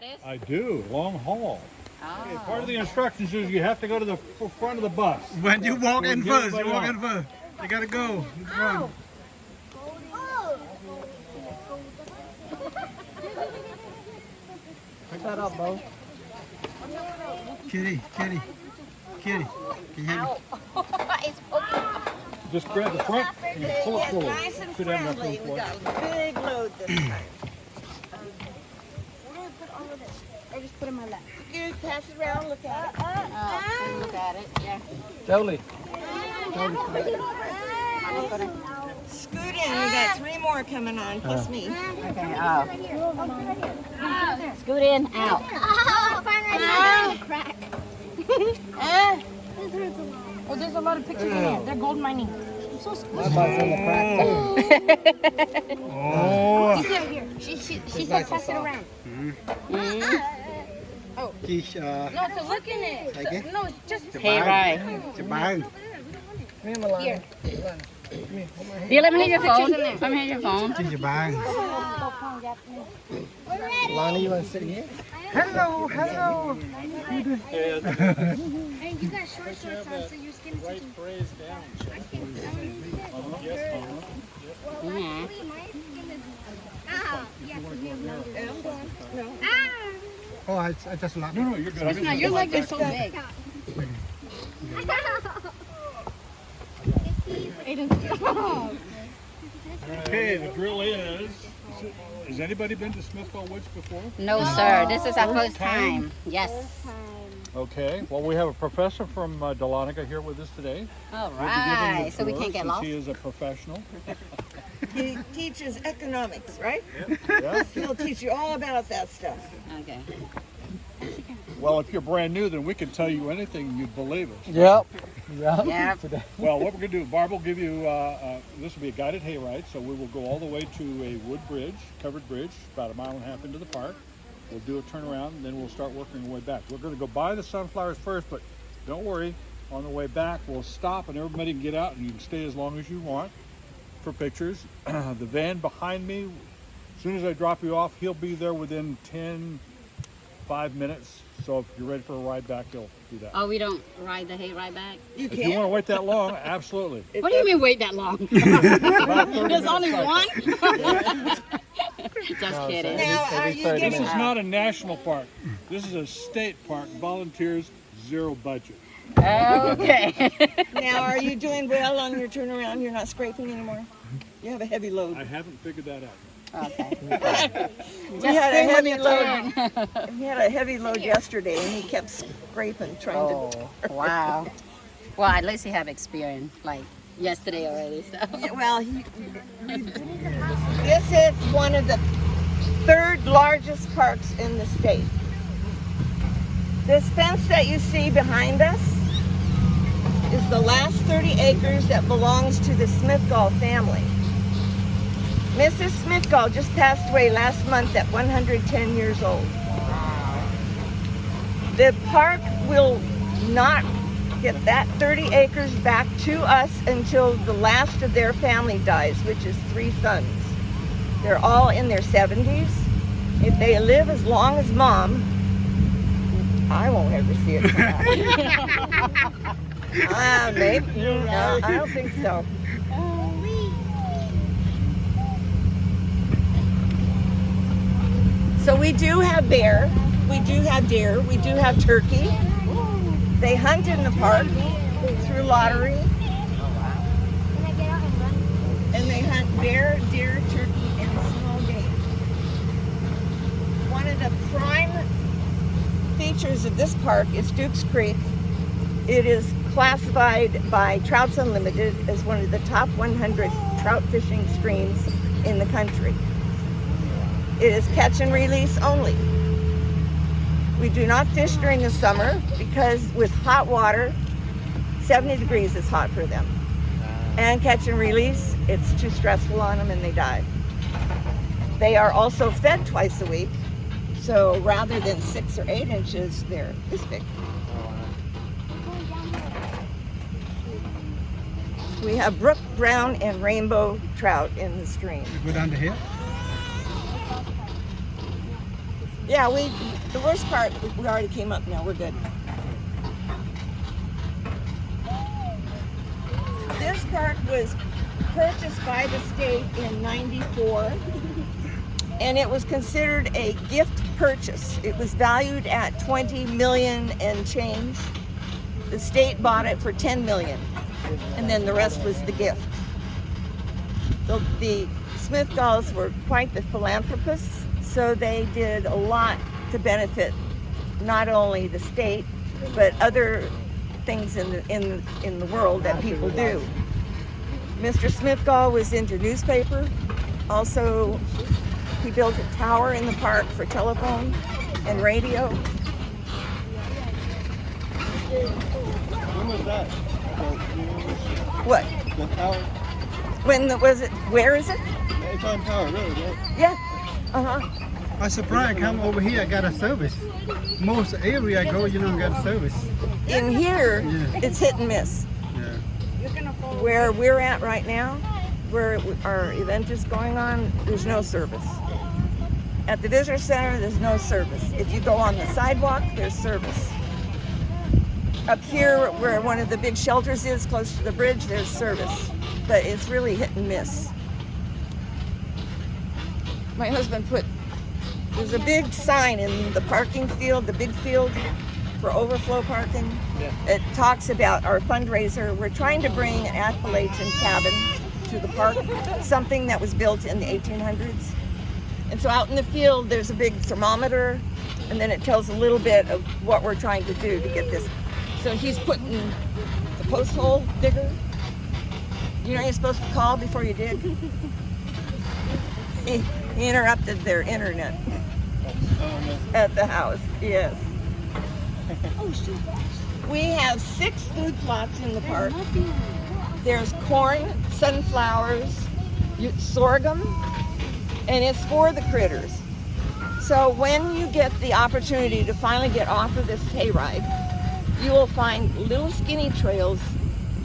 that is? I do, long haul. Oh. Part of the instructions is you have to go to the front of the bus. When you walk in Get first, you everybody walk on. in first. You gotta go. Run. Pick that up, Bo. Kitty. Can you hear me? It's poking. Just grab the front and pull it forward. Nice and Should have enough room friendly. We for it. got a big load this time. Or just put it in my lap. You pass it around, look at it. Oh, look at it. Yeah. Jolie. I'm gonna. Scoot in. We got 3 more coming on, plus me. Okay. Oh. Scoot in. Out. Oh, there's a lot of pictures in there. They're gold mining. I'm so My butt's in the crack too. Oh. Here. She said pass it around. She's No, to look in it. Like it? No, it's just. Hey, right. Jabang. Come here, Milana. Here. Yeah, let me hear your phone. Pictures in there. Let me hear your phone. She's Jabang. Milana, you want to sit here? Hello. And you got short shorts on, so your skin is touching. Mhm. Oh, I just love No, you're good. No, your legs are so big. Okay, the drill is, has anybody been to Smithville Woods before? No, sir. This is our first time. Yes. Okay, well, we have a professor from Dahlonega here with us today. All We'll be giving the right. So we tour can't get since lost. He is a professional. He teaches economics, right? Yeah. He'll teach you all about that stuff. Okay. Well, if you're brand new, then we can tell you anything you'd believe us. Yep. Yep. Yep. Today. Well, what we're going to do, Barb will give you, this will be a guided hayride, so we will go all the way to a wood bridge, covered bridge, about 1.5 miles into the park. We'll do a turnaround, and then we'll start working our way back. We're going to go by the sunflowers first, but don't worry, on the way back, we'll stop and everybody can get out and you can stay as long as you want for pictures. The van behind me, as soon as I drop you off, he'll be there within 5 minutes. So if you're ready for a ride back, he'll do that. Oh, we don't ride the hay ride back? You If you want to can't. wait that long, absolutely. What do you mean wait that long? About 30 There's minutes only cycle. one? Just No, kidding. sir. Now, are Maybe you 30 This getting? is not a national park. This is a state park. Volunteers, zero budget. Okay. Now, are you doing well on your turnaround? You're not scraping anymore. You have a heavy load. I haven't figured that out. Okay. We had a heavy Just load. We had a heavy load yesterday, and he kept scraping, trying to. Oh, wow. Well, at least you have experience, like yesterday already. So. Yeah, well, this is one of the 3rd largest parks in the state. This fence that you see behind us is the last 30 acres that belongs to the Smithgall family. Mrs. Smithgall just passed away last month at 110 years old. The park will not get that 30 acres back to us until the last of their family dies, which is 3 sons. They're all in their 70s. If they live as long as Mom, I won't ever see it come back. Maybe. No, I don't think so. So we do have bear, we do have deer, we do have turkey. They hunt in the park through lottery. Can I get out and run? And they hunt bear, deer, turkey, and small game. One of the prime features of this park is Duke's Creek. It is classified by Trouts Unlimited as one of the top 100 trout fishing streams in the country. It is catch and release only. We do not fish during the summer because with hot water, 70 degrees is hot for them. And catch and release, it's too stressful on them and they die. They are also fed twice a week. So rather than 6 or 8 inches, they're this big. We have brook, brown, and rainbow trout in the stream. You go down the hill. Yeah, the worst part, we already came up now, we're good. This park was purchased by the state in '94, and it was considered a gift purchase. It was valued at 20 million and change. The state bought it for 10 million, and then the rest was the gift. The Smithgalls were quite the philanthropists, so they did a lot to benefit not only the state, but other things in the world that people do. Mr. Smithgall was into newspaper. Also, he built a tower in the park for telephone and radio. When was that? What? The tower? Was it? Where is it? It's on Tower Road, right? Yeah. Uh-huh. I'm surprised I come over here, I got a service. Most area I go, you don't get a service. In here, Yeah. it's hit and miss. Yeah. Where we're at right now, where our event is going on, there's no service. At the visitor center, there's no service. If you go on the sidewalk, there's service. Up here, where one of the big shelters is, close to the bridge, there's service. But it's really hit and miss. My husband there's a big sign in the parking field, the big field for overflow parking. Yeah. It talks about our fundraiser. We're trying to bring an Appalachian cabin to the park, something that was built in the 1800s. And so out in the field, there's a big thermometer, and then it tells a little bit of what we're trying to do to get this. So he's putting the post hole digger. You know you're supposed to call before you dig? He interrupted their internet at the house, yes. We have 6 food plots in the park. There's corn, sunflowers, sorghum, and it's for the critters. So when you get the opportunity to finally get off of this hayride, you will find little skinny trails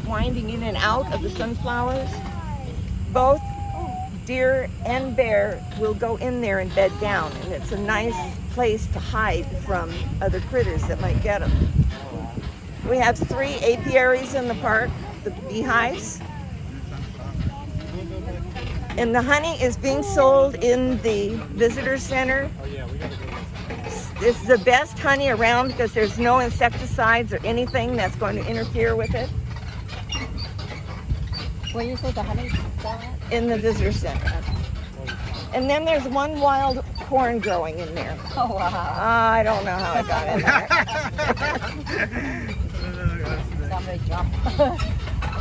winding in and out of the sunflowers. Both deer and bear will go in there and bed down, and it's a nice place to hide from other critters that might get them. We have 3 apiaries in the park, the beehives. And the honey is being sold in the visitor center. It's the best honey around because there's no insecticides or anything that's going to interfere with it. Where you say the honey's selling? In the visitor center. And then there's one wild corn growing in there. Oh wow! I don't know how it got in there. Somebody dropped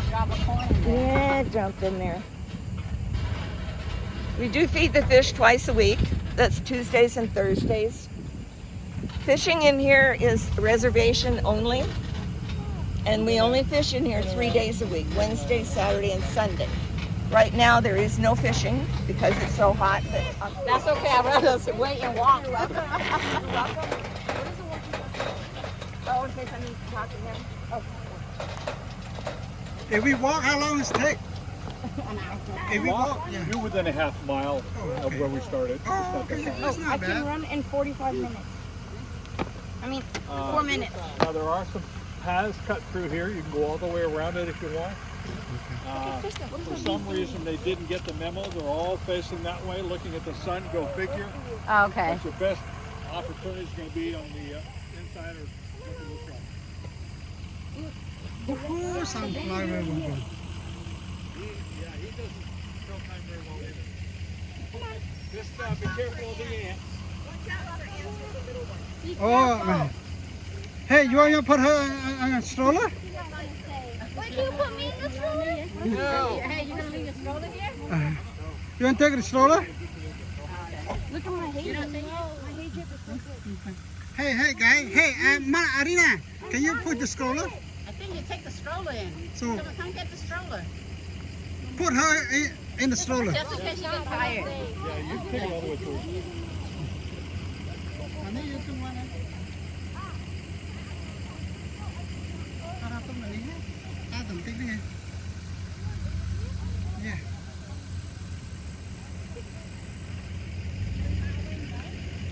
drop a coin. in there. Yeah, it jumped in there. We do feed the fish twice a week. That's Tuesdays and Thursdays. Fishing in here is reservation only. And we only fish in here 3 days a week, Wednesday, Saturday, and Sunday. Right now there is no fishing because it's so hot. But That's okay. I'd rather wait and walk. oh, in case I need to talk to him. Oh. If we walk, how long does it take? If we walk, yeah. You're within a half mile of okay. where we started. It's Oh, not okay, that far. that's I not can bad. run in 45 minutes. I mean, 4 minutes. Now there are some paths cut through here. You can go all the way around it if you want. For some reason they didn't get the memo. They're all facing that way, looking at the sun. Go figure. Okay. That's your best opportunity is going to be on the inside or looking this way. Oh, sunflower will go. He doesn't show time very well either. Just be careful of the ants. Oh, man. Hey, you want to put her in a stroller? Wait, can you put me in the stroller? Hey, you gonna leave your stroller here? You want to take the stroller? Look at my hay. My hay drip is so good. Hey, guy. Hey, Arina, can you put the stroller? I think you take the stroller in. So Come get the stroller. put her in the stroller. Just in case you get tired. Yeah, you can take it all the way through. Yeah.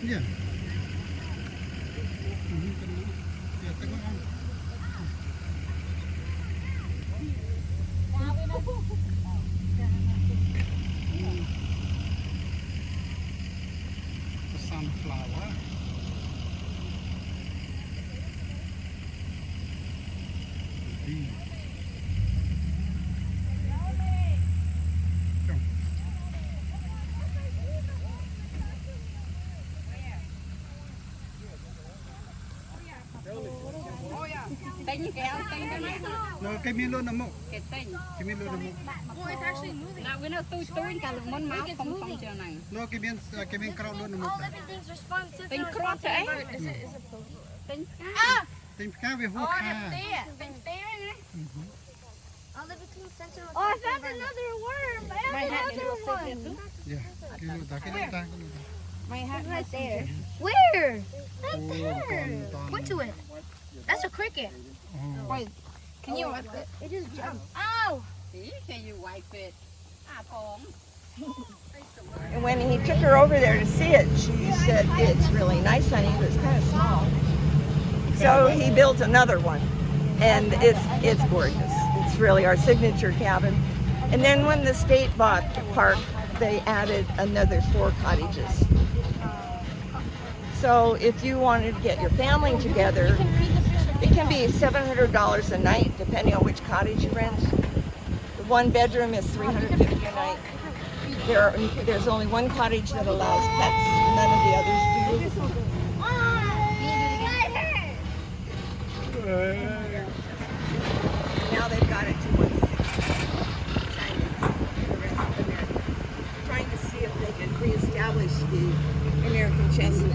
Yeah. The sunflower. Bee. Tính kéo, tính cái này. No, cây miên luôn nằm mộ. Cái tính. Cây miên luôn nằm mộ. Well, it's actually moving. Nào, cái nó tôi cả lực món máu không không chưa này. No, cây miên crowd luôn nằm mộ. All living things respond since Tính they're crop responsive. đấy. Is it Tính Tem cá về hô Ôi, kha. đẹp tía, tính tía này. all living things since they're Oh, I responsive. found another worm. I Mày found hát another one. Yeah. Cái lô ta, cái lô ta. Mày hát Right there. Where? Oh, Point to it. That's a cricket. Oh. Can you wipe it? It just jumped. Oh! See, can you wipe it? À, Phong. And when he took her over there to see it, she said, "It's really nice, honey, but it's kind of small." So he built another one, and it's gorgeous. It's really our signature cabin. And then when the state bought the park, they added another 4 cottages. So if you wanted to get your family together, it can be $700 a night, depending on which cottage you rent. The 1 bedroom is $350 a night. There's only 1 cottage that allows pets. None of the others do. Now they've got it to 160. Trying to see if they can reestablish the American chestnut.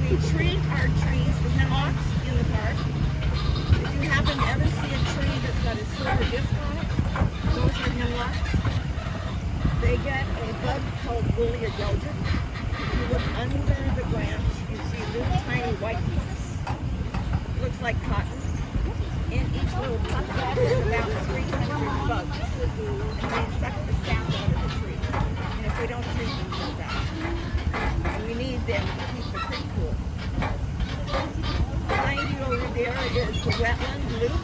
We treat our trees, the hemlocks in the park. If you happen to ever see a tree that's got a silver disc on it, those are hemlocks. They get a bug called woolly adelgid. If you look under the branch, you see little tiny white puffs. Looks like cotton. In each little puff is about 300 bugs. And they suck the sap out of the tree. And if we don't treat them, they'll die. And we need them to keep the creek cool. Behind you over there is the wetland loop.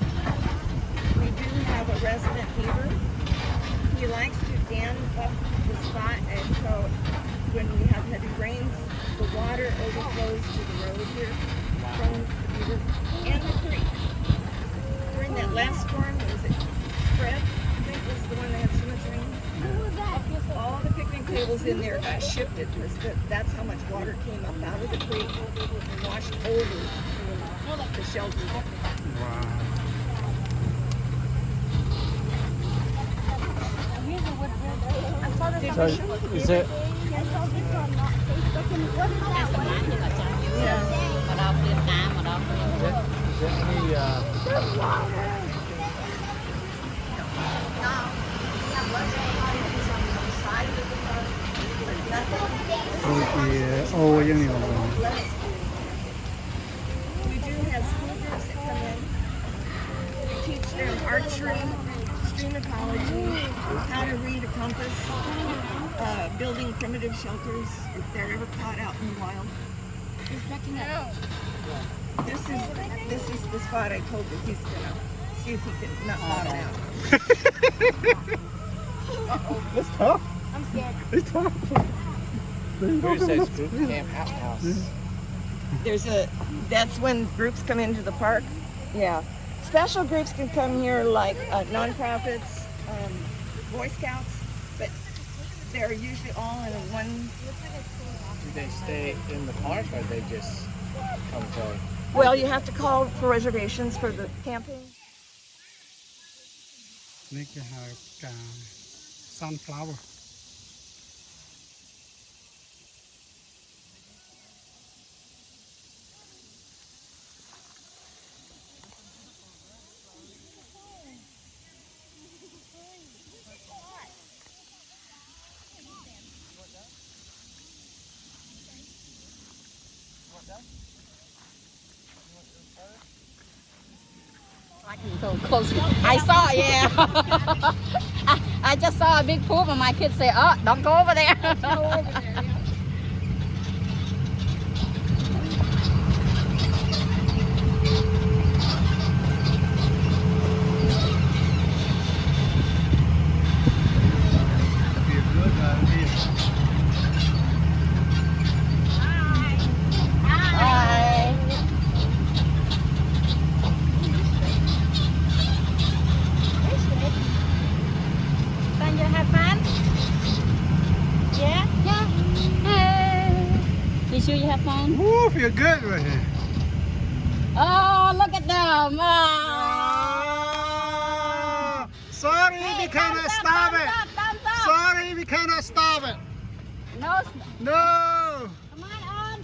We do have a resident beaver. He likes to dam up the spot, and so when we have heavy rains, the water overflows to the road here from the beaver and the creek. During that last storm, was it Fred? I think was the one that had so much rain. All the picnic tables in there got shifted. That's how much water came up out of the creek and washed over the shelter. Wow. I saw this So, is it, I saw this on Facebook and what is that? Làm như là chẳng như mà đâu Việt Nam mà đâu. is it any, Ôi thì ô giống như là We do have school groups that come in. We teach them archery, stream ecology, how to read a compass, building primitive shelters if they're ever caught out in the wild. This is the spot I told you he's gonna see if he can not bottom out. It's tough. I'm scared. It's tough. where's this group camp outhouse? That's when groups come into the park. Yeah. Special groups can come here like nonprofits, Boy Scouts, but they're usually all in one. Do they stay in the park or they just come to? Well, you have to call for reservations for the camping. นี่คือหาด sunflower So close. I saw, yeah. I just saw a big poop and my kids say, "Oh, don't go over there." down. Woo, feel good right here. Oh, look at them. Oh. Sorry, we cannot stop it. Thumbs up. Sorry, we cannot stop it. No. No. Come on, on.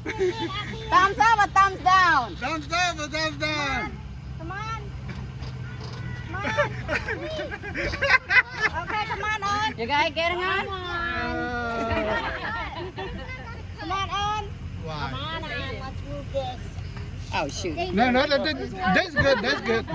Thumbs up or thumbs down? Thumbs down or thumbs down? Come on. Come on. Okay, come on, on. You guys getting on? Come on, on. Why? Come on, let's move this. Oh, shoot. No, that's good. That's good.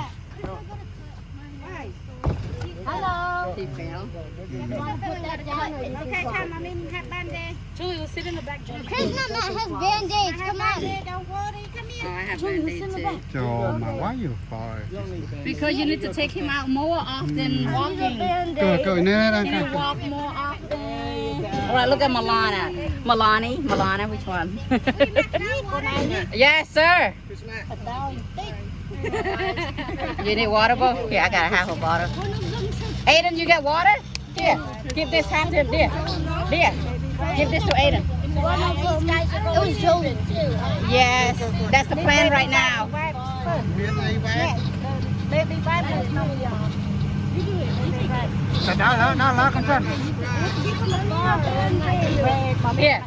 Hello. He fell. You want to put that down? Okay, come. I mean, have Band-Aid. Julie, will sit in the back. Julie. Chris Mama has Band-Aids. Come on. Don't worry. Come Oh, here. I have Band-Aid too. Oh, my, why you far? Because you need to take him out more often walking. Go. No, You need to walk more often. All right, look at Milana. Milana, which one? Yes, sir. You need water, Bo? Here, I got a half a bottle. Aiden, you got water? Here, give this half to him. There. Give this to Aiden. It was Jolie too. Yes, that's the plan right now. Baby Bible. Đó, con chân. Here,